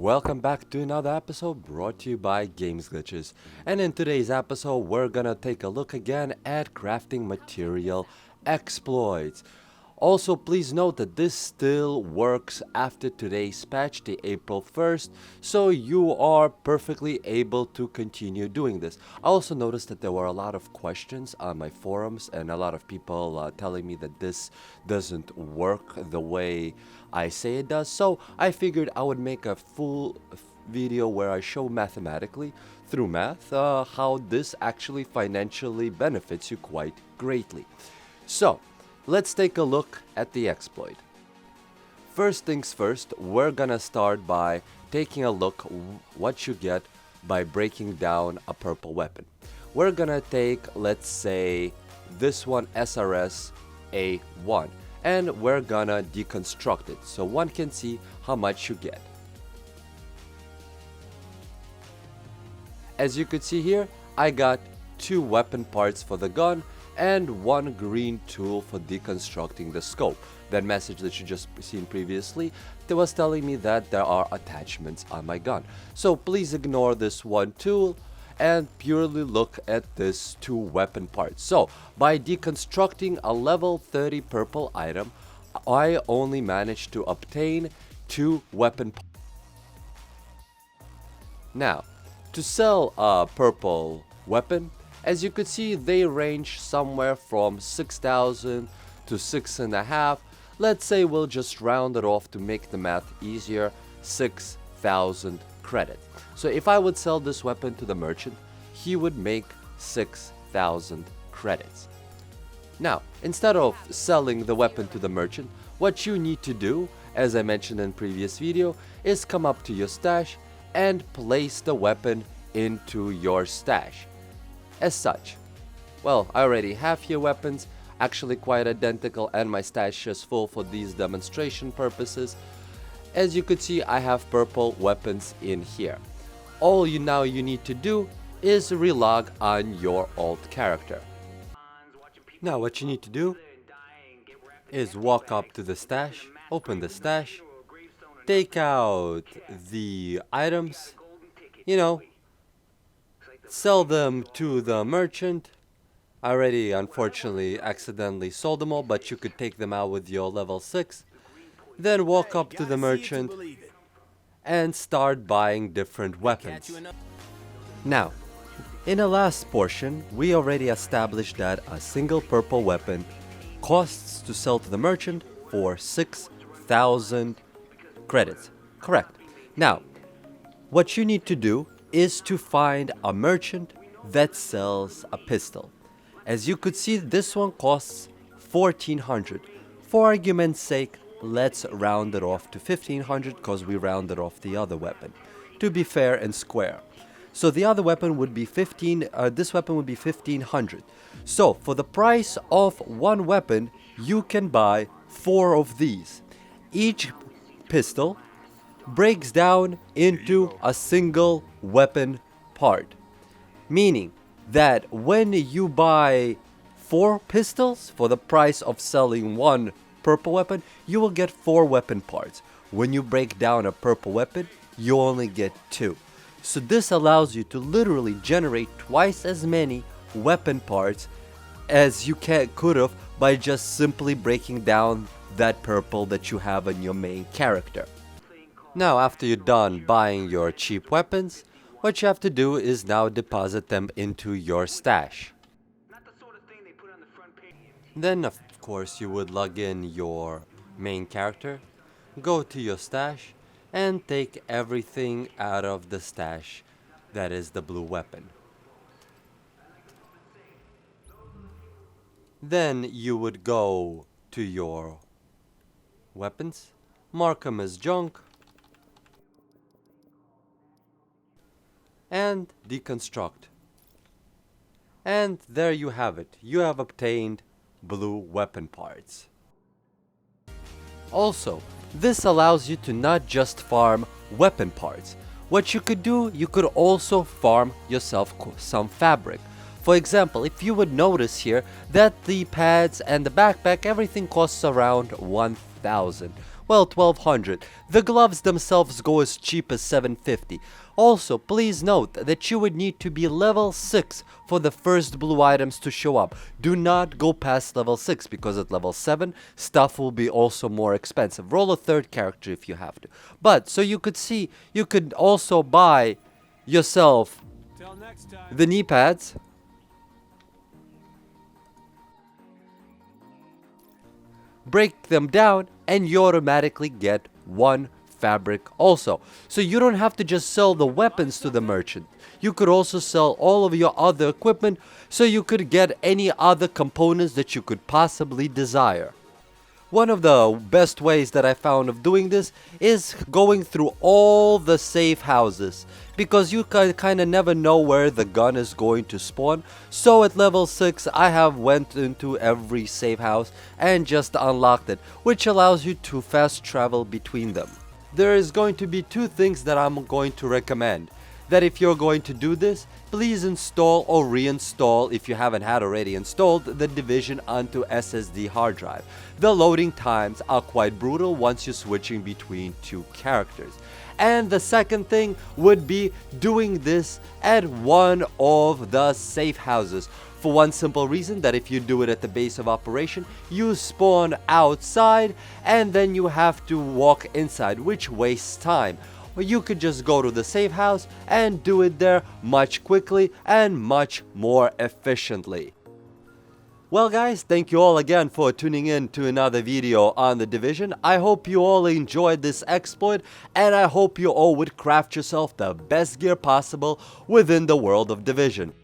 Welcome back to another episode brought to you by GamesGlitches. And in today's episode, we're gonna take a look again at crafting material exploits. Also, please note that this still works after today's patch, the April 1st, so you are perfectly able to continue doing this. I also noticed that there were a lot of questions on my forums and a lot of people telling me that this doesn't work the way I say it does, so I figured I would make a full video where I show mathematically, through math, how this actually financially benefits you quite greatly. So, let's take a look at the exploit. First things first, we're gonna start by taking a look what you get by breaking down a purple weapon. We're gonna take, let's say, this one SRS A1, and we're gonna deconstruct it so one can see how much you get. As you could see here, I got 2 weapon parts for the gun and 1 green tool for deconstructing the scope. That message that you just seen previously, that was telling me that there are attachments on my gun. So please ignore this 1 tool and purely look at this 2 weapon parts. So by deconstructing a level 30 purple item, I only managed to obtain 2 weapon parts. Now, to sell a purple weapon, as you could see, they range somewhere from 6,000 to 6.5. Let's say we'll just round it off to make the math easier, 6,000 credits. So if I would sell this weapon to the merchant, he would make 6,000 credits. Now, instead of selling the weapon to the merchant, what you need to do, as I mentioned in previous video, is come up to your stash and place the weapon into your stash. As such, well, I already have here weapons, actually quite identical, and my stash is full for these demonstration purposes. As you could see, I have purple weapons in here. All you need to do is relog on your alt character. Now what you need to do is walk up to the stash, open the stash, take out the items, sell them to the merchant. I already unfortunately accidentally sold them all, but you could take them out with your level 6. Then walk up to the merchant and start buying different weapons. Now, in the last portion, we already established that a single purple weapon costs to sell to the merchant for 6,000 credits. Correct. Now, what you need to do is to find a merchant that sells a pistol. As you could see, this one costs 1,400. For argument's sake, let's round it off to 1,500 because we rounded off the other weapon, to be fair and square. So the other weapon would be this weapon would be 1,500. So for the price of 1 weapon, you can buy 4 of these. Each pistol breaks down into a single weapon part, meaning that when you buy 4 pistols for the price of selling 1 purple weapon, you will get 4 weapon parts. When you break down a purple weapon, you only get 2. So this allows you to literally generate twice as many weapon parts as you could have by just simply breaking down that purple that you have on your main character. Now, after you're done buying your cheap weapons, what you have to do is now deposit them into your stash. Then, of course, you would log in your main character, go to your stash, and take everything out of the stash that is the blue weapon. Then you would go to your weapons, mark them as junk, and deconstruct. And there you have it. You have obtained blue weapon parts. Also, this allows you to not just farm weapon parts. What you could do, you could also farm yourself some fabric. For example, if you would notice here that the pads and the backpack, everything costs around 1,000. well, 1200. The gloves themselves go as cheap as 750. Also, please note that you would need to be level 6 for the first blue items to show up. Do not go past level 6 because at level 7, stuff will be also more expensive. Roll a third character if you have to. But, so you could see, you could also buy yourself the knee pads, break them down, and you automatically get one fabric also. So you don't have to just sell the weapons to the merchant. You could also sell all of your other equipment, so you could get any other components that you could possibly desire. One of the best ways that I found of doing this is going through all the safe houses, because you kind of never know where the gun is going to spawn. So at level 6 I have went into every safe house and just unlocked it, which allows you to fast travel between them. There is going to be two things that I'm going to recommend. That if you're going to do this, please install or reinstall, if you haven't had already installed, the Division onto SSD hard drive. The loading times are quite brutal once you're switching between two characters. And the second thing would be doing this at one of the safe houses. For one simple reason, that if you do it at the base of operation, you spawn outside and then you have to walk inside, which wastes time. Or you could just go to the safe house and do it there much quickly and much more efficiently. Well guys, thank you all again for tuning in to another video on the Division. I hope you all enjoyed this exploit, and I hope you all would craft yourself the best gear possible within the world of Division.